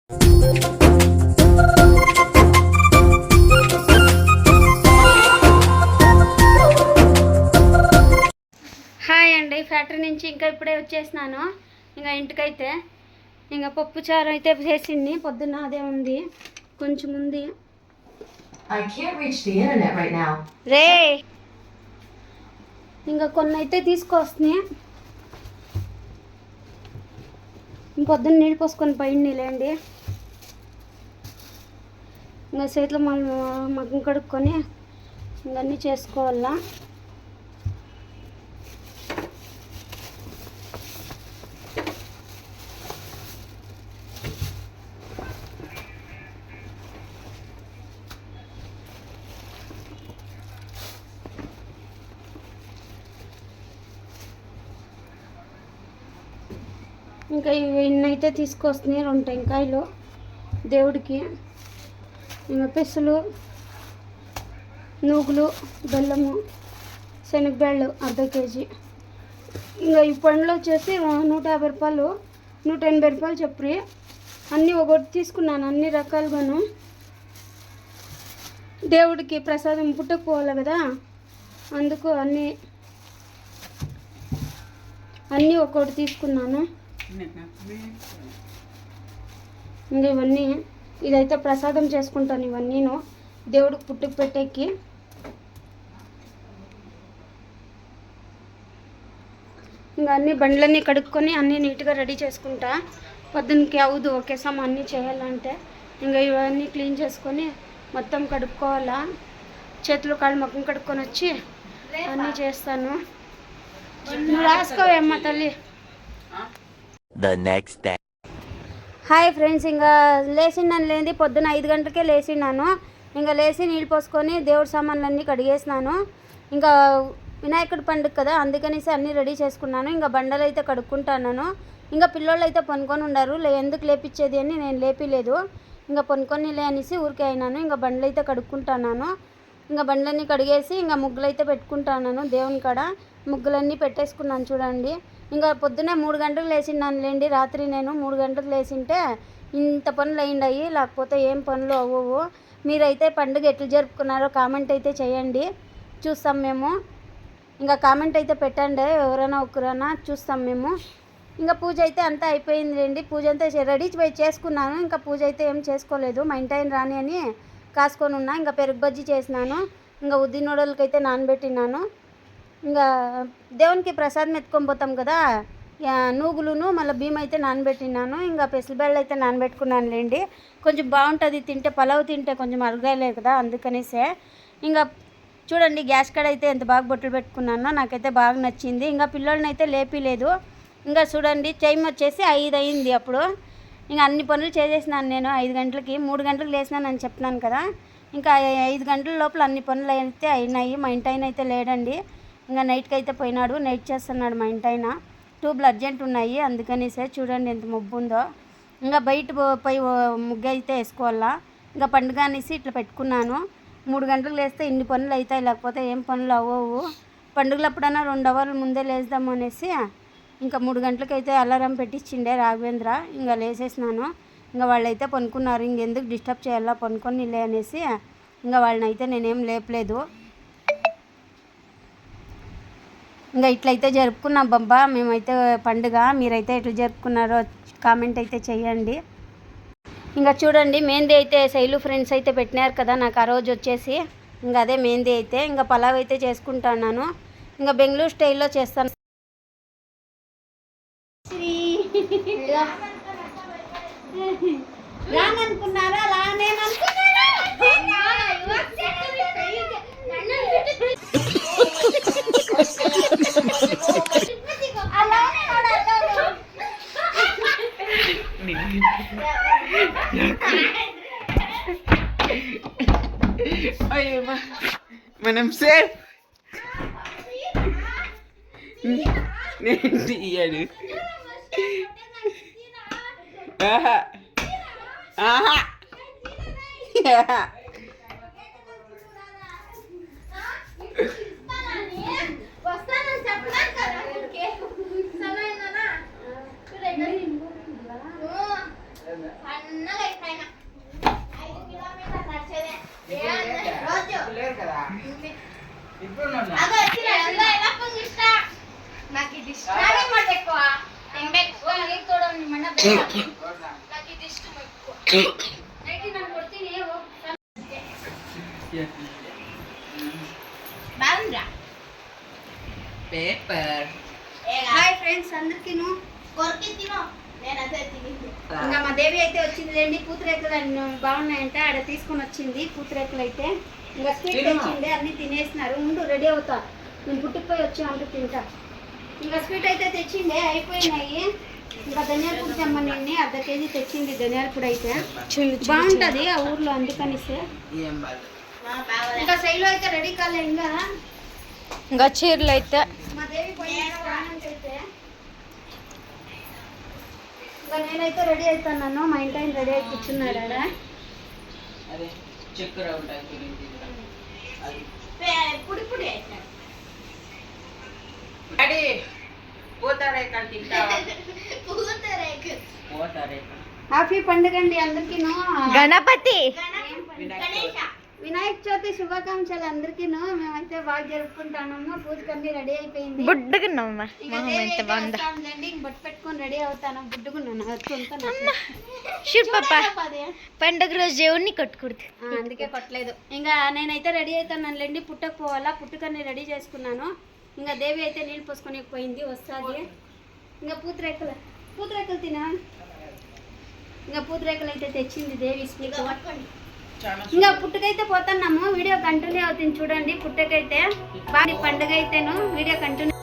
Hi అండి, factory నుంచి ఇంకా ఇప్పుడే వచ్చేసినాను. ఇంకా ఇంటికైతే ఇంకా పప్పు చారు అయితే చేసింది, పొద్దున్న అదే ఉంది, కొంచెం ఉంది. రే ఇంకా కొన్ని అయితే తీసుకొస్తున్నాయి. పొద్దున్న నీళ్ళు పోసుకొని పైన లేండి. ఇంకా చేతిలో మగ్గం కడుక్కొని ఇంకన్నీ చేసుకోవాలా. ఇంకా ఇన్నైతే తీసుకొస్తున్నాయి, 2 టెంకాయలు దేవుడికి, ఇంకా పెసలు, నూగులు, బెల్లము, శనగబేళ్ళు 1/2 కేజీ. ఇంకా ఈ పండ్లు వచ్చేసి 150 రూపాయలు, 180 రూపాయలు చెప్పి అన్నీ ఒకటి తీసుకున్నాను, అన్ని రకాలుగాను. దేవుడికి ప్రసాదం పుట్టకపోవాలి కదా, అందుకు అన్నీ ఒక్కొక్కటి తీసుకున్నాను. ఇంకా ఇవన్నీ ఇదైతే ప్రసాదం చేసుకుంటాను, ఇవన్నీను దేవుడికి పుట్టుకు పెట్టేకి. ఇంకా అన్ని బండ్లన్నీ కడుక్కొని అన్నీ నీట్గా రెడీ చేసుకుంటా. పొద్దున్నకి అవుదు ఒకేసారి అన్నీ చేయాలంటే. ఇంకా ఇవన్నీ క్లీన్ చేసుకొని మొత్తం కడుక్కోవాలా. చేతులు కాళ్ళు ముఖం కడుక్కొని వచ్చి అన్నీ చేస్తాను. నువ్వు రాసుకోవేమ్మా తల్లి. The next day. Hi friends, ఇంకా లేచినాను లేండి, పొద్దున 5 గంటలకే లేచినాను. ఇంకా లేచి నీళ్ళు పోసుకొని దేవుడి సామాన్లన్నీ కడిగేసినాను. ఇంకా వినాయకుడి పండుగ కదా, అందుకనేసి అన్నీ రెడీ చేసుకున్నాను. ఇంకా బండలు అయితే కడుక్కుంటున్నాను. ఇంకా పిల్లోళ్ళు అయితే పనుకొని ఉన్నారు, ఎందుకు లేపించేది అని నేను లేపిలేదు. ఇంకా పనుకొని అనేసి ఊరికే అయినాను. ఇంకా బండ్లు అయితే కడుక్కుంటున్నాను. ఇంకా బండ్లన్నీ కడిగేసి ఇంకా ముగ్గులు అయితే పెట్టుకుంటున్నాను. దేవుని కాడ ముగ్గులన్నీ పెట్టేసుకున్నాను చూడండి. ఇంకా పొద్దున్నే 3 గంటలకు లేచిన్నాను లేండి. రాత్రి నేను 3 గంటలకు లేచింటే ఇంత పనులు అయ్యిండాయి, లేకపోతే ఏం పనులు అవ్వవు. మీరైతే పండుగ ఎట్లా జరుపుకున్నారో కామెంట్ అయితే చేయండి, చూస్తాం మేము. ఇంకా కామెంట్ అయితే పెట్టండి, ఎవరైనా ఒకరైనా చూస్తాం మేము. ఇంకా పూజ అయితే అంతా అయిపోయింది లేండి. పూజ అంతా రెడీ చేసుకున్నాను. ఇంకా పూజ అయితే ఏం చేసుకోలేదు, మా ఇంటి ఆయన రాని అని కాసుకొని ఉన్నా. ఇంకా పెరుగు బజ్జీ చేసినాను. ఇంకా ఉద్ది నూడలకి అయితే నానబెట్టినాను. ఇంకా దేవునికి ప్రసాదం ఎత్తుకొని పోతాం కదా, నూగులును మళ్ళీ బియ్యం అయితే నానబెట్టినాను. ఇంకా పెసలబేళ్ళు అయితే నానబెట్టుకున్నాను లేండి. కొంచెం బాగుంటుంది తింటే, పలావ్ తింటే కొంచెం అరగలేదు కదా, అందుకనేసే. ఇంకా చూడండి గ్యాస్ కాడ అయితే ఎంత బాగా బొట్టలు పెట్టుకున్నానో, నాకైతే బాగా నచ్చింది. ఇంకా పిల్లల్ని అయితే లేపిలేదు. ఇంకా చూడండి టైం వచ్చేసి 5 అయింది. అప్పుడు ఇంకా అన్ని పనులు చేసేసినాను నేను 5 గంటలకి. 3 గంటలకు లేసినాను అని చెప్తున్నాను కదా, ఇంకా 5 గంటల లోపల అన్ని పనులు అయితే అయినాయి. మా ఇంటి ఆయన అయితే లేడండి, ఇంకా నైట్కి అయితే పోయినాడు, నైట్ చేస్తున్నాడు మా ఇంటి ఆయన. ట్యూబ్లు అర్జెంట్ ఉన్నాయి, అందుకనేసే చూడండి ఎంత మబ్బు ఉందో. ఇంకా బయట పోయి ముగ్గు అయితే వేసుకోవాలా. ఇంకా పండుగ అనేసి ఇట్లా పెట్టుకున్నాను. 3 గంటలకు లేస్తే ఇన్ని పనులు అవుతాయి, లేకపోతే ఏం పనులు అవ్వవు. పండుగలప్పుడైనా 2 అవర్లు ముందే లేద్దాము అనేసి ఇంకా 3 గంటలకు అయితే అలారం పెట్టించిండే రాఘవేంద్ర. ఇంకా లేసేసినాను. ఇంకా వాళ్ళైతే పనుకున్నారు, ఇంకెందుకు డిస్టర్బ్ చేయాలా, పనుకొని లే అనేసి ఇంకా వాళ్ళని అయితే నేనేం లేపలేదు. ఇంకా ఇట్లయితే జరుపుకున్నాం బాబా మేమైతే పండుగ. మీరైతే ఎట్లా జరుపుకున్నారో కామెంట్ అయితే చేయండి. ఇంకా చూడండి మెహందీ అయితే శైలు ఫ్రెండ్స్ అయితే పెట్టినారు కదా నాకు ఆ రోజు వచ్చేసి, ఇంకా అదే మెహందీ అయితే. ఇంకా పలావ్ అయితే చేసుకుంటున్నాను. ఇంకా బెంగళూరు స్టైల్లో చేస్తాను. రాననుకున్నారా, రానేమనుకున్నారా? మనం సేఫ్ నేను తీయడు. ఆహా ఆహా సన్నగా అయిపోయినా 5 కిలోమీటర్లు నడిచేదే రోజు లేరు కదా ఇప్పుడు అదో వచ్చిన ఎలా పొంగిస్తా నాకు ఇది ఇష్టం మాట ఎక్కువ ఎక్కువ నీకు చూడండి మన నాకు ఇది ఇష్టం ఎక్కువ నైట్ నేను కొడుతీని బాగుందా పేపర్ హాయ్ ఫ్రెండ్స్ అందరికీను కొరికి తినో నేను అదే తినింది ఇంకా మా దేవి అయితే వచ్చిందిలేండి పూతరేకులు బాగున్నాయంట ఆడ తీసుకొని వచ్చింది పూతరేకులు అయితే ఇంకా స్వీట్ తెచ్చింది అన్నీ తినేసినారు ఉండు రెడీ అవుతా నేను పుట్టుకుపోయి వచ్చి అంటూ తింటా ఇంకా స్వీట్ అయితే తెచ్చిండే అయిపోయినాయి ఇంకా ధనియాల పొడి తెమ్మని అర్ధ కేజీ తెచ్చింది ధనియాల పొడి అయితే బాగుంటుంది ఆ ఊర్లో అందుకనిస్తే ఇంకా శైలు అయితే రెడీ కాలే ఇంకా చీరలు అయితే మా దేవి అయితే ఇంకా నేనైతే రెడీ అవుతున్నాను మా ఇంటి ఆయన రెడీ అయి కూర్చున్నాడు ఆడ అదే చక్కెర ఉంటాయి పుడి పుడి అయితే డాడీ పూతరేకలు తింటావా పూతరేక హ్యాపీ పండుగ అండి అందరికీను గణపతి వినాయక చవితి శుభాకాంక్షలు అందరికీను మేమైతే బాగా జరుపుకుంటాము పూజకన్నీ రెడీ అయిపోయింది బుడ్డుగున్నామమ్మా ఇంకా ఎంత బాగుందా బొట్టు పెట్టుకొని రెడీ అవుతాను బుడ్డుకున్నాను షూట్ పాప పండుగ రోజు దేవుడిని కొట్టుకూడదు అందుకే కొట్టలేదు ఇంకా నేనైతే రెడీ అవుతానులేండి పుట్టకు పోవాలా పుట్టుకన్నీ రెడీ చేసుకున్నాను ఇంకా దేవి అయితే నీళ్ళు పోసుకొని పోయింది వస్తుంది ఇంకా పూతరేకులు తినా ఇంకా పూతరేకులు అయితే తెచ్చింది దేవి స్వీట్ ఇంకా పుట్టుకైతే పోతున్నాము వీడియో కంటిన్యూ అవుతుంది చూడండి పుట్టకైతే బాగా పండుగ అయితేను వీడియో కంటిన్యూ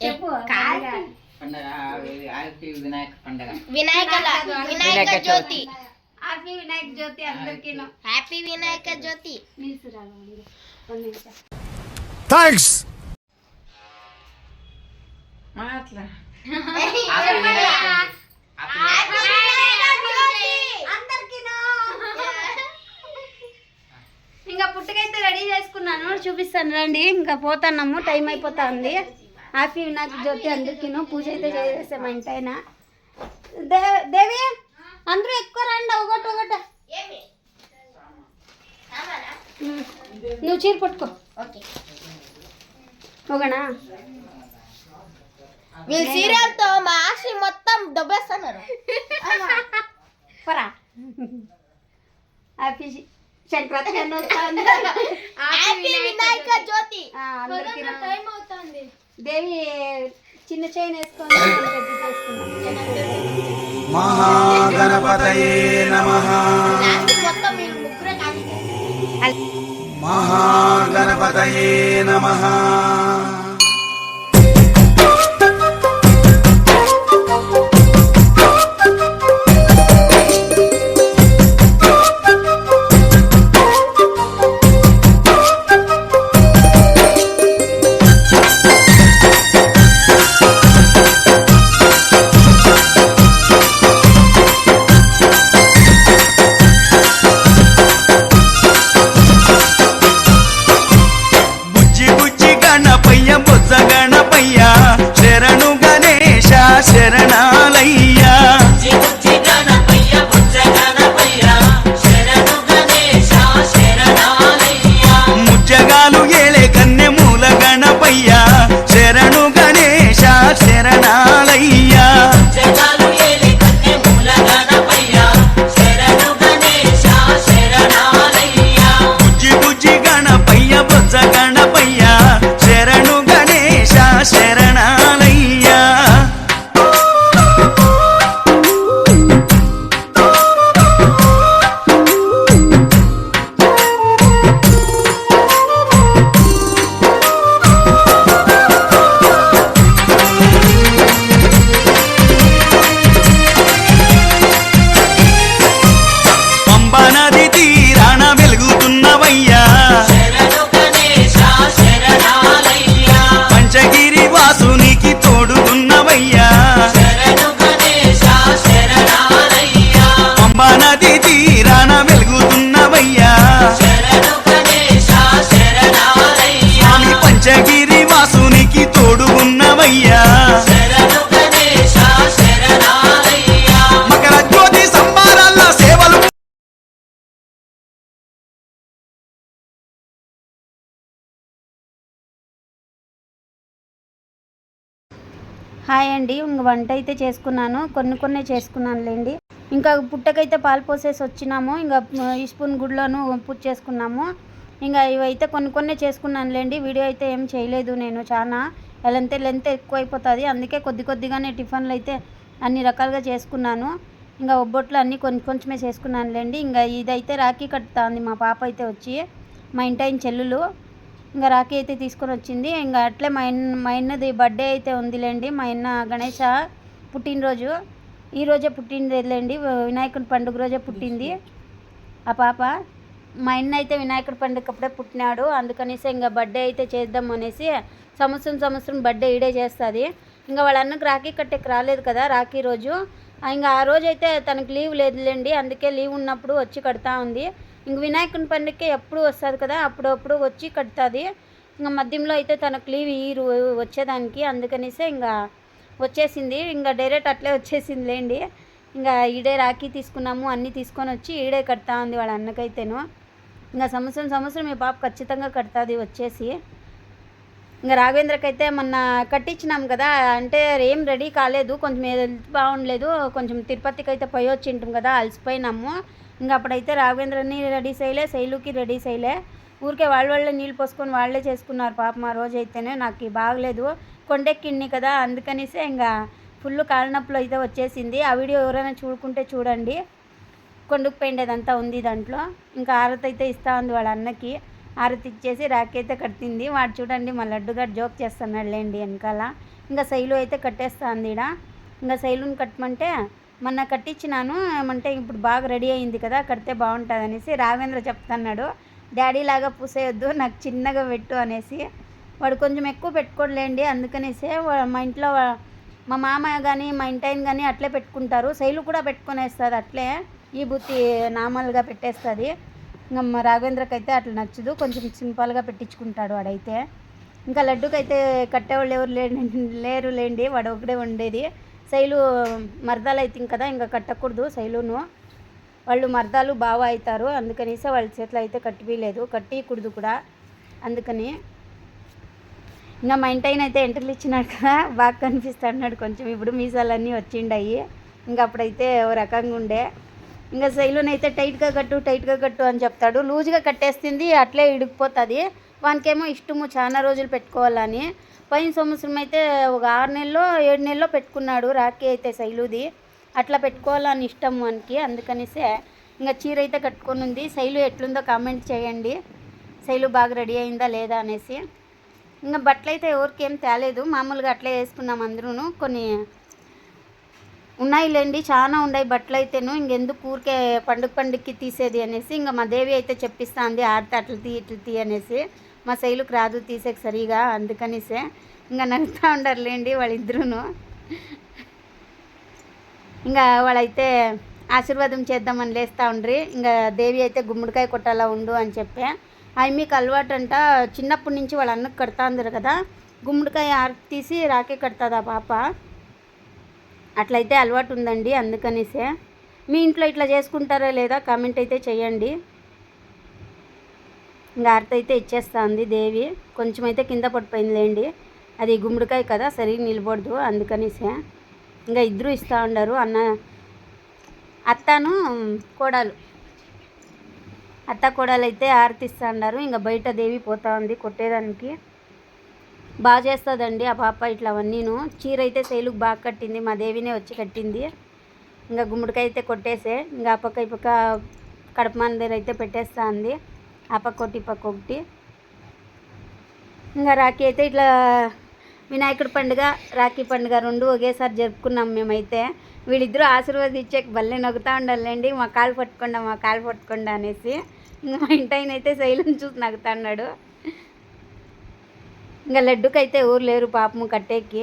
చెప్పు పండగ హ్యాపీ వినాయక పండగ వినాయక జ్యోతి హ్యాపీ వినాయక జ్యోతి అందరికీ హ్యాపీ వినాయక జ్యోతి థ్యాంక్స్ మాట్లా ఇంకా పుట్టుకైతే రెడీ చేసుకున్నాను చూపిస్తా చేస్తాను రండి, ఇంకా పోతున్నాము, టైం అయిపోతా ఉంది. హ్యాపీ వినాయక జ్యోతి అందరికీ. పూజ అయితే చేసేసాం మా ఇంటి ఆయన. దేవి అందరూ ఎక్కువ రండి, ఒకటి నువ్వు చీర పట్టుకో. ఓకేనా? వీళ్ళ సీరియల్ తో మా ఆశి మొత్తం దొబ్బేస్తున్నారు. పరా హ్యాపీ సంక్రాంతి హ్యాపీ వినాయక జ్యోతి. అందరికీ దేవి చిన్న చైన్ వేసుకొని పెద్ద చేసుకున్నాం. మహాగణపతయే నమః. మొత్తం వీళ్ళు ముగ్గురే కాదు. మహాగణపతయే నమః. శరణాలయ్యా ముజ్జగాలు ఏళే కన్నె మూల గణపయ్య శరణు గణేశ శరణాలయ్యా బుజ్జి బుజ్జి గణపయ్య బొజ్జ గణపయ్య శరణు గణేశ శరణాలయ్యా. నది తీరాన వెలుగుతున్నవయ్యా పంచగిరి వాసునికి తోడుగున్నవయ్యా పంబా నది తీరాన వెలుగుతున్నవయ్యా స్వామి పంచగిరి వాసునికి తోడుగున్నవయ్యా మకర జ్యోతి సంబారాల సేవలు. హాయ్ అండి, ఇంక వంట అయితే చేసుకున్నాను, కొన్ని చేసుకున్నానులేండి. ఇంకా పుట్టకైతే పాలు పోసేసి వచ్చినాము, ఇంకా ఈ స్పూన్ గుడ్లోను పూజ చేసుకున్నాము. ఇంకా ఇవైతే కొన్ని చేసుకున్నానులేండి. వీడియో అయితే ఏం చేయలేదు నేను, చాలా లెంత్ ఎక్కువ అయిపోతుంది, అందుకే కొద్దిగానే టిఫిన్లు అయితే అన్ని రకాలుగా చేసుకున్నాను. ఇంకా ఒబ్బొట్లు అన్నీ కొంచెమే చేసుకున్నానులేండి. ఇంకా ఇదైతే రాఖీ కట్టుతుంది మా పాప అయితే వచ్చి, మా ఇంటి చెల్లులు. ఇంకా రాఖీ అయితే తీసుకొని వచ్చింది. ఇంకా అట్లే మా అన్నది బర్త్డే అయితే ఉందిలేండి. మా అన్న గణేష పుట్టినరోజు ఈరోజే పుట్టిందిలేండి, వినాయకుడి పండుగ రోజే పుట్టింది ఆ పాప. మా అన్న అయితే వినాయకుడి పండుగ అప్పుడే పుట్టినాడు, అందుకనేసి ఇంకా బర్త్డే అయితే చేద్దాం అనేసి సంవత్సరం బర్త్డే ఈడే చేస్తుంది. ఇంకా వాళ్ళ అన్నకు రాఖీ కట్టేకి రాలేదు కదా రాఖీ రోజు, ఇంకా ఆ రోజు అయితే తనకు లీవ్ లేదులేండి, అందుకే లీవ్ ఉన్నప్పుడు వచ్చి కడతా ఉంది. ఇంక వినాయకుని పండుగకి ఎప్పుడు వస్తుంది కదా, అప్పుడప్పుడు వచ్చి కడుతుంది. ఇంకా మధ్యంలో అయితే తనకు లీవ్ వచ్చేదానికి, అందుకనేసి ఇంకా వచ్చేసింది. ఇంకా డైరెక్ట్ అట్లే వచ్చేసిందిలేండి. ఇంకా ఈడే రాఖీ తీసుకున్నాము, అన్నీ తీసుకొని వచ్చి ఈడే కడతా ఉంది వాళ్ళ అన్నకైతేను. ఇంకా సంవత్సరం ఈ పాప ఖచ్చితంగా కడుతుంది వచ్చేసి. ఇంకా రాఘవేంద్రకైతే మొన్న కట్టించినాం కదా, అంటే ఏం రెడీ కాలేదు, కొంచెం హెల్త్ బాగుండలేదు, కొంచెం తిరుపతికి అయితే పోయి వచ్చింటాం కదా, అలసిపోయినాము. ఇంకా అప్పుడైతే రాఘవేంద్రని రెడీ చేయలే, శైలుకి రెడీ చేయలే, ఊరికే వాళ్ళే నీళ్ళు పోసుకొని వాళ్ళే చేసుకున్నారు పాపం. ఆ రోజు అయితేనే నాకు బాగలేదు, కొండెక్కిండి కదా, అందుకనేసి ఇంకా ఫుల్ కాళ్ళనొప్పులు అయితే వచ్చేసింది. ఆ వీడియో ఎవరైనా చూడుకుంటే చూడండి, కొండకు పోయిండేదంతా ఉంది దాంట్లో. ఇంకా ఆరతి అయితే ఇస్తూ ఉంది వాళ్ళ అన్నకి, ఆరతి ఇచ్చేసి రాఖీ అయితే కట్టింది. వాడు చూడండి మా లడ్డుగా జోక్ చేస్తున్నాడు లేండి వెనకాల. ఇంకా శైలు అయితే కట్టేస్తుంది ఈడ. ఇంకా శైలుని కట్టమంటే మొన్న కట్టించినాను, ఏమంటే ఇప్పుడు బాగా రెడీ అయింది కదా, కడితే బాగుంటుంది అనేసి రాఘవేంద్ర చెప్తున్నాడు, డాడీ లాగా పూసేయొద్దు, నాకు చిన్నగా పెట్టు అనేసి. వాడు కొంచెం ఎక్కువ పెట్టుకోలేండి, అందుకనేసే మా ఇంట్లో మా మామ కానీ మా ఇంటాయన కానీ అట్లే పెట్టుకుంటారు. శైలు కూడా పెట్టుకునేస్తుంది అట్లే, ఈ బుత్తి నార్మల్గా పెట్టేస్తుంది. ఇంకా మా రాఘవేంద్రకి అయితే అట్లా నచ్చదు, కొంచెం సింపుల్గా పెట్టించుకుంటాడు వాడైతే. ఇంకా లడ్డుకైతే కట్టేవాళ్ళు ఎవరు లేరు లేండి, వాడు ఒకడే ఉండేది. శైలు మర్దాలు అవుతుంది కదా, ఇంకా కట్టకూడదు శైలును, వాళ్ళు మర్దాలు బాగా అవుతారు, అందుకనేసి వాళ్ళ చేతిలో అయితే కట్టిపీయలేదు, కట్టియకూడదు కూడా. అందుకని ఇంకా మా ఇంటైన అయితే ఎంట్రీలు ఇచ్చినాడు కదా, బాగా కనిపిస్తున్నాడు కొంచెం. ఇప్పుడు మీసాలన్నీ వచ్చిండాయి, ఇంకా అప్పుడైతే ఓ రకంగా ఉండే. ఇంకా శైలునైతే టైట్గా కట్టు అని చెప్తాడు, లూజ్గా కట్టేస్తుంది, అట్లే ఇడిగిపోతుంది. వానికేమో ఇష్టము చాలా రోజులు పెట్టుకోవాలని. పోయిన సంవత్సరం అయితే ఒక 6 నెలలో 7 నెలలో పెట్టుకున్నాడు రాఖీ అయితే శైలుది, అట్లా పెట్టుకోవాలని ఇష్టం వానికి. అందుకనేసే ఇంకా చీర అయితే కట్టుకొని ఉంది. శైలు ఎట్లుందో కామెంట్ చేయండి, శైలు బాగా రెడీ అయిందా లేదా అనేసి. ఇంకా బట్టలు అయితే ఎవరికి ఏం తేలేదు, మామూలుగా అట్లే వేసుకున్నాం అందరూ. కొన్ని ఉన్నాయిలేండి, చాలా ఉన్నాయి బట్టలు అయితేను, ఇంకెందుకు ఊరికే పండుగకి తీసేది అనేసి. ఇంకా మా దేవి అయితే చెప్పిస్తుంది ఆడితే అట్లా తీ అనేసి. మా శైలుకి రాదు తీసేకి సరిగా, అందుకనిసే ఇంకా నవ్వుతూ ఉండారులేండి వాళ్ళిద్దరూ. ఇంకా వాళ్ళైతే ఆశీర్వాదం చేద్దామని లేస్తూ ఉండ్రి. ఇంకా దేవి అయితే గుమ్మడికాయ కొట్టాలా ఉండు అని చెప్పే. అవి మీకు అలవాటు అంట, చిన్నప్పటి నుంచి వాళ్ళ అన్నకు కడతా అందరు కదా, గుమ్మడికాయ ఆర్తి తీసి రాకే కడుతుంది ఆ పాప, అట్లయితే అలవాటు ఉందండి. అందుకనేసే మీ ఇంట్లో ఇట్లా చేసుకుంటారా లేదా కామెంట్ అయితే చేయండి. ఇంకా ఆర్తి అయితే ఇచ్చేస్తా ఉంది దేవి, కొంచెం అయితే కింద పడిపోయిందిలేండి, అది గుమ్మడికాయ కదా సరిగ్గా నిలబడదు, అందుకనేసే. ఇంకా ఇద్దరు ఇస్తూ ఉన్నారు, అత్తను కోడలు, అత్త కోడలు అయితే ఆరతిస్తూ ఉన్నారు. ఇంకా బయట దేవి పోతా ఉంది కొట్టేదానికి, బాగా చేస్తుందండి ఆ పాప ఇట్లా అవన్నీను. చీర అయితే శైలుకు బాగా కట్టింది, మా దేవినే వచ్చి కట్టింది. ఇంకా గుమ్మడికాయ అయితే కొట్టేసే, ఇంకా ఆ పక్క ఈ పక్క కడప మందిర అయితే పెట్టేస్తూ ఉంది, ఆ పక్క ఒకటి ఈ పక్క ఒకటి. ఇంకా రాఖీ అయితే ఇట్లా వినాయకుడి పండుగ రాఖీ పండుగ 2 ఒకేసారి జరుపుకున్నాం మేమైతే. వీళ్ళిద్దరూ ఆశీర్వాదించే భలే నవ్వుతూ ఉండాలండి, మా కాలు పట్టుకుండా అనేసి. ఇంకా మా ఇంటాయన అయితే శైలిని చూసి నవ్వుతా ఉన్నాడు. ఇంకా లడ్డుకైతే ఊరు లేరు పాపము కట్టేకి,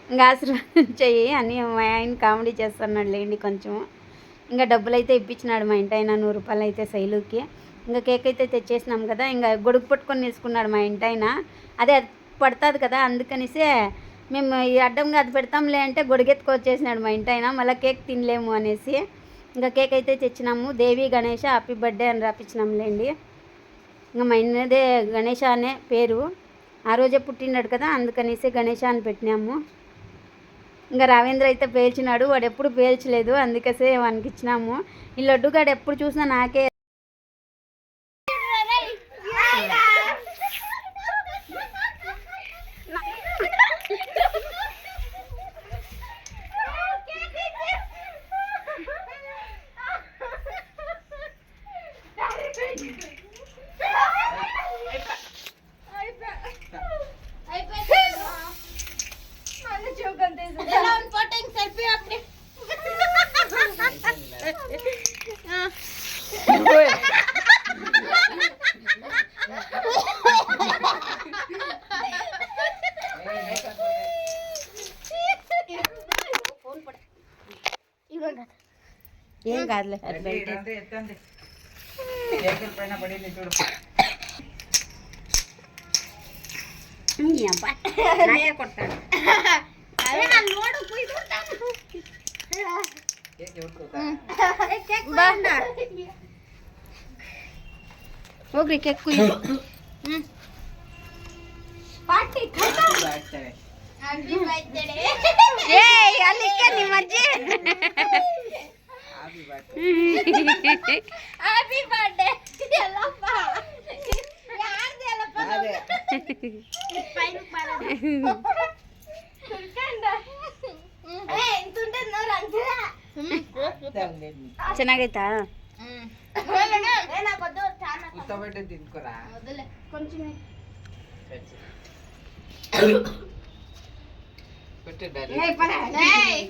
ఇంకా ఆశీర్వాదం చెయ్యి అని మా ఆయన కామెడీ చేస్తున్నాడు లేండి కొంచెం. ఇంకా డబ్బులు అయితే ఇప్పించినాడు మా ఇంటాయన, 100 రూపాయలు అయితే శైలుకి. ఇంకా కేక్ అయితే తెచ్చేసినాం కదా, ఇంకా గొడుగు పట్టుకొని తీసుకున్నాడు మా ఇంటాయన, అదే పడుతుంది కదా, అందుకనిసే మేము ఈ అడ్డంగా అది పెడతాంలే అంటే గొడుగెత్తుకొచ్చేసినాడు మా ఇంటాయన, మళ్ళీ కేక్ తినలేము అనేసి. ఇంకా కేక్ అయితే తెచ్చినాము, దేవి గణేష హ్యాపీ బర్త్డే అని రాపించినాంలేండి. ఇంకా మా ఇంటదే గణేష అనే పేరు, ఆ రోజే పుట్టినాడు కదా, అందుకనేసి గణేష అని పెట్టినాము. ఇంకా రావేంద్ర అయితే పేల్చినాడు, వాడు ఎప్పుడు పేల్చలేదు, అందుకసే వానికి ఇచ్చినాము. ఈ లడ్డుగాడు ఎప్పుడు చూసినా నాకే ఏం కాదులే, ఎత్తండి కేకుల పైన పడింది చూడు. కొడతాడు ಹೋಗ್ರಿ ಕೇಕ್ ಕುಯ್ದು ಏಯ್ ಅಲ್ಲಿಕ್ಕೆ ನಿಮ್ಮ ಅಜ್ಜಿ ಹ್ಯಾಪಿ ಬರ್ತ್ಡೇ ಎಲ್ಲಪ್ಪ ಯಾರ್ದು ಎಲ್ಲಪ್ಪ ಪೈನು ಮಾಡೋದು ಕುರ್ಕಂಡ ಏ ಇಂತುಂಡೆ ನೋಡು ಅಂತೀರ ಚೆನ್ನಾಗೈತಾ కూర్చోబెట్టి తినుకోరా కొంచెం పెట్టండి. ఏయ్